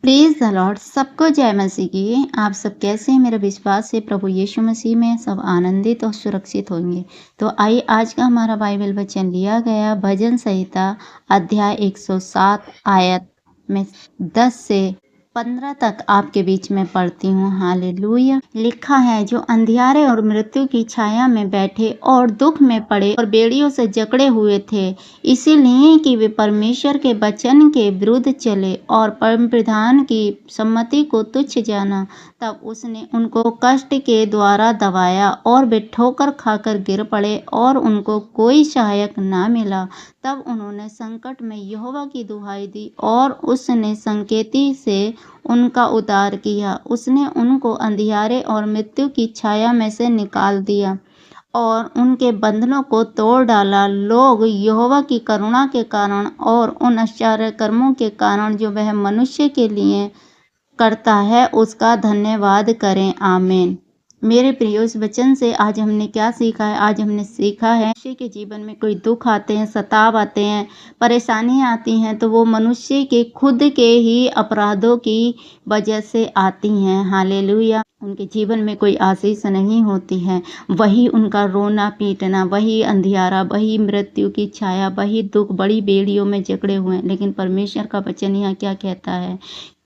Praise the Lord. सबको जय मसीह की। आप सब कैसे हैं? मेरा विश्वास है प्रभु यीशु मसीह में सब आनंदित और सुरक्षित होंगे। तो आइए आज का हमारा बाइबल वचन लिया गया भजन संहिता अध्याय 107 आयत में 10 से 15 तक आपके बीच में पढ़ती हूँ। हालेलुया। लिखा है, जो अंधियारे और मृत्यु की छाया में बैठे और दुख में पड़े और बेड़ियों से जकड़े हुए थे, इसीलिए कि वे परमेश्वर के वचन के विरुद्ध चले और परम प्रधान की सम्मति को तुच्छ जाना, तब उसने उनको कष्ट के द्वारा दबाया और वे ठोकर खाकर गिर पड़े और उनको कोई सहायक ना मिला। तब उन्होंने संकट में यहोवा की दुहाई दी और उसने संकेती से उनका उद्धार किया। उसने उनको अंधियारे और मृत्यु की छाया में से निकाल दिया और उनके बंधनों को तोड़ डाला। लोग यहोवा की करुणा के कारण और उन आश्चर्य कर्मों के कारण जो वह मनुष्य के लिए करता है उसका धन्यवाद करें। आमीन। मेरे प्रियो, इस वचन से आज हमने क्या सीखा है? आज हमने सीखा है मनुष्य के जीवन में कोई दुख आते हैं, सताव आते हैं, परेशानियां आती हैं तो वो मनुष्य के खुद के ही अपराधों की वजह से आती हैं। हालेलुया। उनके जीवन में कोई आशीष नहीं होती है। वही उनका रोना पीटना, वही अंधियारा, वही मृत्यु की छाया, वही दुख बड़ी बेड़ियों में जकड़े हुए हैं। लेकिन परमेश्वर का वचन यहाँ क्या कहता है?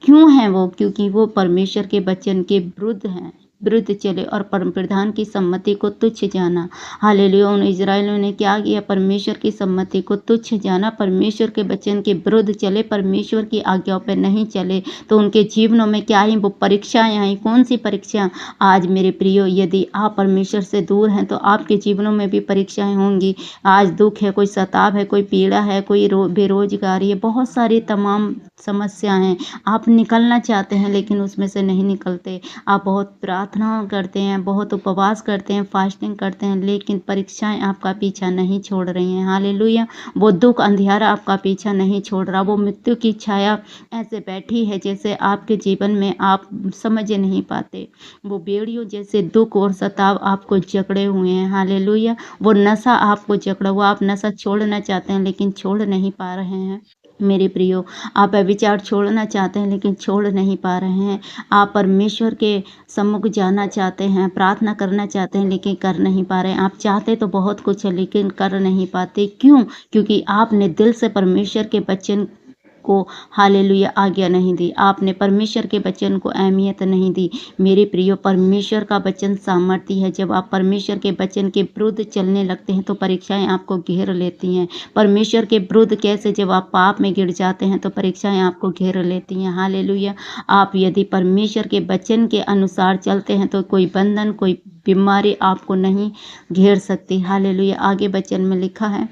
क्यों है वो? क्योंकि वो परमेश्वर के वचन के विरुद्ध चले और परम प्रधान की सम्मति को तुच्छ जाना। हालेलुया। उन इजरायलियों ने क्या किया? परमेश्वर की सम्मति को तुच्छ जाना, परमेश्वर के वचन के विरुद्ध चले, परमेश्वर की आज्ञाओं पर नहीं चले। तो उनके जीवनों में क्या आई? वो परीक्षाएं आई। कौन सी परीक्षा? आज मेरे प्रियो, यदि आप परमेश्वर से दूर हैं तो आपके जीवनों में भी परीक्षाएं होंगी। आज दुख है, कोई सताव है, कोई पीड़ा है, कोई बेरोजगारी है, बहुत सारी तमाम समस्याएं हैं। आप निकलना चाहते हैं लेकिन उसमें से नहीं निकलते। आप बहुत प्रार्थना करते हैं, बहुत उपवास करते हैं, फास्टिंग करते हैं, लेकिन परीक्षाएं आपका पीछा नहीं छोड़ रही हैं। हालेलुया। वो दुख अंधियारा आपका पीछा नहीं छोड़ रहा। वो मृत्यु की छाया ऐसे बैठी है जैसे आपके जीवन में आप समझ नहीं पाते। वो बेड़ियों जैसे दुख और सताव आपको जकड़े हुए हैं। हालेलुया। वो नशा आपको जकड़ा हुआ, आप नशा छोड़ना चाहते हैं लेकिन छोड़ नहीं पा रहे हैं। मेरे प्रियो, आप व्यभिचार छोड़ना चाहते हैं लेकिन छोड़ नहीं पा रहे हैं। आप परमेश्वर के सम्मुख जाना चाहते हैं, प्रार्थना करना चाहते हैं लेकिन कर नहीं पा रहे हैं। आप चाहते तो बहुत कुछ है लेकिन कर नहीं पाते। क्यों? क्योंकि आपने दिल से परमेश्वर के वचन को हालेलुया आज्ञा नहीं दी। आपने परमेश्वर के वचन को अहमियत नहीं दी। मेरे प्रियो, परमेश्वर का वचन सामर्थ्य है। जब आप परमेश्वर के वचन के विरुद्ध चलने लगते हैं तो परीक्षाएं आपको घेर लेती हैं। परमेश्वर के विरुद्ध कैसे? जब आप पाप में गिर जाते हैं तो परीक्षाएं आपको घेर लेती हैं। हालेलुया। आप यदि परमेश्वर के वचन के अनुसार चलते हैं तो कोई बंधन, कोई बीमारी आपको नहीं घेर सकती। हालेलुया। आगे वचन में लिखा है,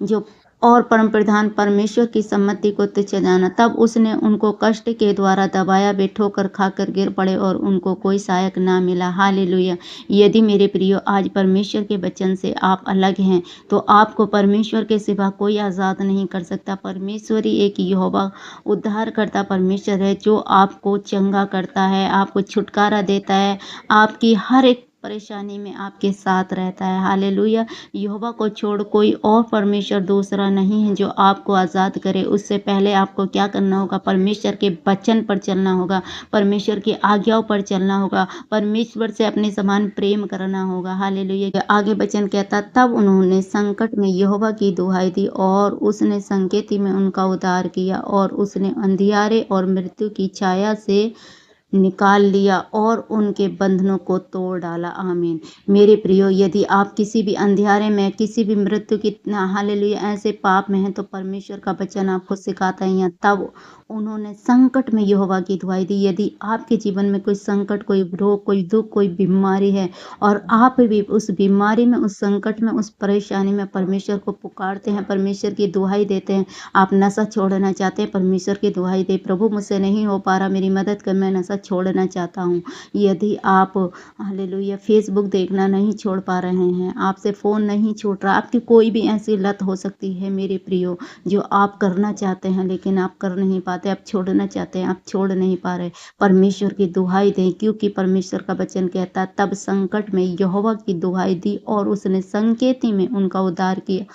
जो और परम प्रधान परमेश्वर की सम्मति को तुच्छ जाना, तब उसने उनको कष्ट के द्वारा दबाया, वे ठोकर खाकर गिर पड़े और उनको कोई सहायक ना मिला। हालेलुया। यदि मेरे प्रियो आज परमेश्वर के वचन से आप अलग हैं तो आपको परमेश्वर के सिवा कोई आज़ाद नहीं कर सकता। परमेश्वर ही एक यहोवा उद्धार करता परमेश्वर है जो आपको चंगा करता है, आपको छुटकारा देता है, आपकी हर एक परेशानी में आपके साथ रहता है। हालेलुया। यहोवा को छोड़ कोई और परमेश्वर दूसरा नहीं है जो आपको आज़ाद करे। उससे पहले आपको क्या करना होगा? परमेश्वर के वचन पर चलना होगा, परमेश्वर की आज्ञाओं पर चलना होगा, परमेश्वर से अपने समान प्रेम करना होगा। हालेलुया। आगे वचन कहता, तब उन्होंने संकट में यहोवा की दुहाई दी और उसने संकेती में उनका उद्धार किया और उसने अंधियारे और मृत्यु की छाया से निकाल लिया और उनके बंधनों को तोड़ डाला। आमीन। मेरे प्रियो, यदि आप किसी भी अंधियारे में, किसी भी मृत्यु की हालेलुया ऐसे पाप में हैं तो परमेश्वर का वचन आपको सिखाता है। तब उन्होंने संकट में यहोवा की दुहाई दी। यदि आपके जीवन में कोई संकट, कोई रोग, कोई दुख, कोई बीमारी है और आप भी उस बीमारी में, उस संकट में, उस परेशानी में परमेश्वर को पुकारते हैं, परमेश्वर की दुहाई देते हैं, आप नशा छोड़ना चाहते हैं, परमेश्वर की दुहाई दे, प्रभु मुझसे नहीं हो पा रहा, मेरी मदद कर, मैं नशा छोड़ना चाहता हूँ। यदि आप हालेलुया फेसबुक देखना नहीं छोड़ पा रहे हैं, आपसे फ़ोन नहीं छूट रहा, आपकी कोई भी ऐसी लत हो सकती है मेरे प्रियो जो आप करना चाहते हैं लेकिन आप कर नहीं पाते, आप छोड़ना चाहते हैं, आप छोड़ नहीं पा रहे, परमेश्वर की दुहाई दें। क्योंकि परमेश्वर का वचन कहता है, तब संकट में यहोवा की दुहाई दी और उसने संकेती में उनका उद्धार किया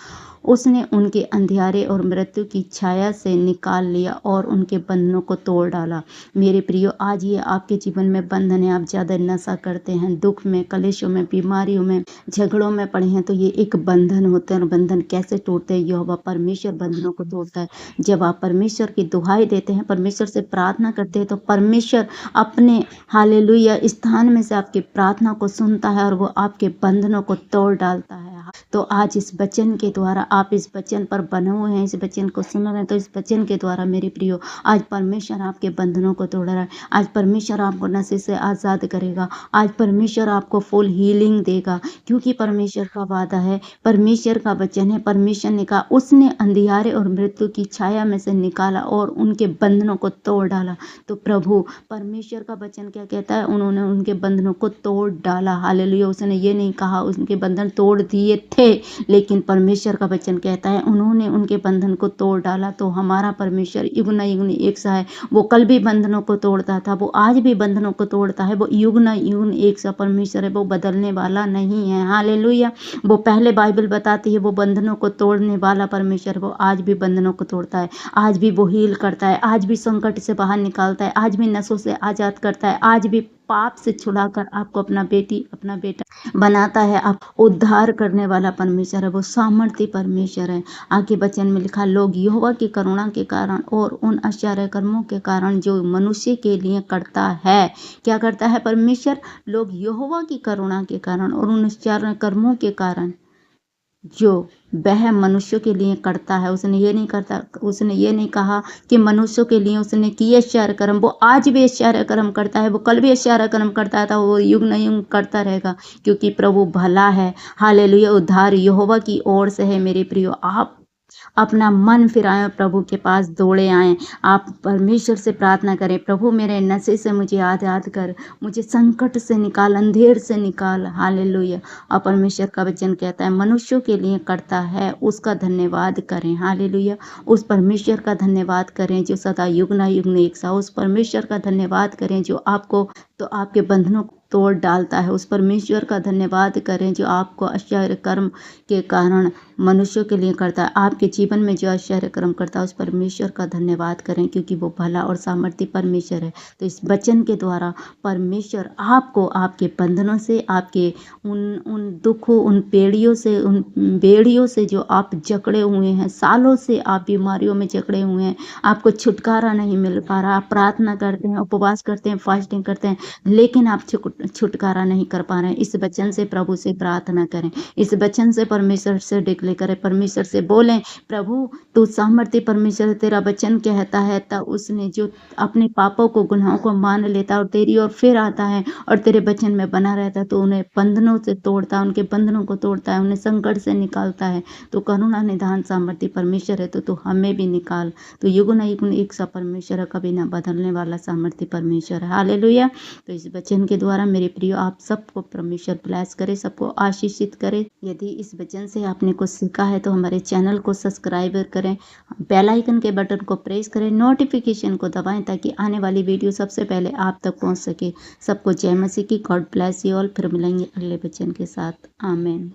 उसने उनके अंधियारे और मृत्यु की छाया से निकाल लिया और उनके बंधनों को तोड़ डाला। मेरे प्रियो, आज ये आपके जीवन में बंधन है, आप ज़्यादा नशा करते हैं, दुख में, कलेशों में, बीमारियों में, झगड़ों में पड़े हैं, तो ये एक बंधन होते हैं। और बंधन कैसे टूटते हैं? यहोवा परमेश्वर बंधनों को तोड़ता है। जब आप परमेश्वर की दुहाई देते हैं, परमेश्वर से प्रार्थना करते हैं, तो परमेश्वर अपने हालेलुया स्थान में से आपकी प्रार्थना को सुनता है और वो आपके बंधनों को तोड़ डालता है। तो आज इस वचन के द्वारा, आप इस वचन पर बने हुए हैं, इस वचन को सुन रहे हैं, तो इस वचन के द्वारा मेरे प्रियो, आज परमेश्वर आपके बंधनों को तोड़ रहा है। आज परमेश्वर आपको नशे से आज़ाद करेगा। आज परमेश्वर आपको फुल हीलिंग देगा, क्योंकि परमेश्वर का वादा है, परमेश्वर का वचन है। परमेश्वर ने कहा, उसने अंधियारे और मृत्यु की छाया में से निकाला और उनके बंधनों को तोड़ डाला। तो प्रभु परमेश्वर का वचन क्या कहता है? उन्होंने उनके बंधनों को तोड़ डाला। हालेलुया। उसने ये नहीं कहा उनके बंधन तोड़ दिए थे, लेकिन परमेश्वर का वचन कहता है उन्होंने उनके बंधन को तोड़ डाला। तो हमारा परमेश्वर युगना युग एक सा है। वो कल भी बंधनों को तोड़ता था, वो आज भी बंधनों को तोड़ता है। वो युगना युग एक सा परमेश्वर है, वो बदलने वाला नहीं है। हालेलुया। वो पहले बाइबल बताती है वो बंधनों को तोड़ने वाला परमेश्वर, वो आज भी बंधनों को तोड़ता है। आज भी वो हील करता है, आज भी संकट से बाहर निकालता है, आज भी नशों से आज़ाद करता है, आज भी पाप से छुड़ाकर आपको अपना बेटी, अपना बेटा बनाता है। आप उद्धार करने वाला परमेश्वर है, वो सामर्थी परमेश्वर है। आगे वचन में लिखा, लोग यहोवा की करुणा के कारण और उन आश्चर्य कर्मों के कारण जो मनुष्य के लिए करता है। क्या करता है परमेश्वर? लोग यहोवा की करुणा के कारण और उन आश्चर्य कर्मों के कारण जो वह मनुष्यों के लिए करता है। उसने ये नहीं कहा कि मनुष्यों के लिए उसने किए आश्चर्य कर्म, वो आज भी आश्चर्य कर्म करता है, वो कल भी आश्चर्य कर्म करता था, वो युग न युग करता रहेगा, क्योंकि प्रभु भला है। हालेलुया। उद्धार यहोवा की ओर से है। मेरे प्रियो, आप अपना मन फिराएं, प्रभु के पास दौड़े आएं। आप परमेश्वर से प्रार्थना करें, प्रभु मेरे नशे से मुझे आज़ाद कर, मुझे संकट से निकाल, अंधेर से निकाल। हालेलुया। और परमेश्वर का वचन कहता है मनुष्यों के लिए करता है, उसका धन्यवाद करें। हालेलुया। उस परमेश्वर का धन्यवाद करें जो सदा युग ना युग एक सा। उस परमेश्वर का धन्यवाद करें जो आपको तो आपके बंधनों को तोड़ डालता है। उस परमेश्वर का धन्यवाद करें जो आपको आश्चर्य कर्म के कारण मनुष्यों के लिए करता है। आपके जीवन में जो आश्चर्य कर्म करता है, उस परमेश्वर का धन्यवाद करें, क्योंकि वो भला और सामर्थी परमेश्वर है। तो इस वचन के द्वारा परमेश्वर आपको आपके बंधनों से, आपके उन दुखों, उन बेड़ियों से जो आप जकड़े हुए हैं, सालों से आप बीमारियों में जकड़े हुए हैं, आपको छुटकारा नहीं मिल पा रहा। आप प्रार्थना करते हैं, उपवास करते हैं, फास्टिंग करते हैं, लेकिन आप छुटकारा नहीं कर पा रहे हैं। इस वचन से प्रभु से प्रार्थना करें, इस वचन से परमेश्वर से डिक्लेयर करें, परमेश्वर से बोलें, प्रभु तू सामर्थ्य परमेश्वर है, तेरा वचन कहता है तब उसने जो अपने पापों को, गुनाहों को मान लेता और तेरी ओर फिर आता है और तेरे वचन में बना रहता है, तो उन्हें बंधनों से तोड़ता है, उनके बंधनों को तोड़ता है, उन्हें संकट से निकालता है। तो करुणा निधान सामर्थ्य परमेश्वर है, तो तू हमें भी निकाल। तो युग न युग एक सा परमेश्वर है, कभी ना बदलने वाला सामर्थ्य परमेश्वर है। हालेलुया। तो इस वचन के द्वारा मेरे प्रियो आप सबको परमेश्वर ब्लेस करे, सबको आशीषित करे। यदि इस वचन से आपने कुछ सीखा है तो हमारे चैनल को सब्सक्राइब करें, बेल आइकन के बटन को प्रेस करें, नोटिफिकेशन को दबाएं, ताकि आने वाली वीडियो सबसे पहले आप तक पहुंच सके। सबको जय मसीह की। God bless you all. फिर मिलेंगे अगले वचन के साथ। आमीन।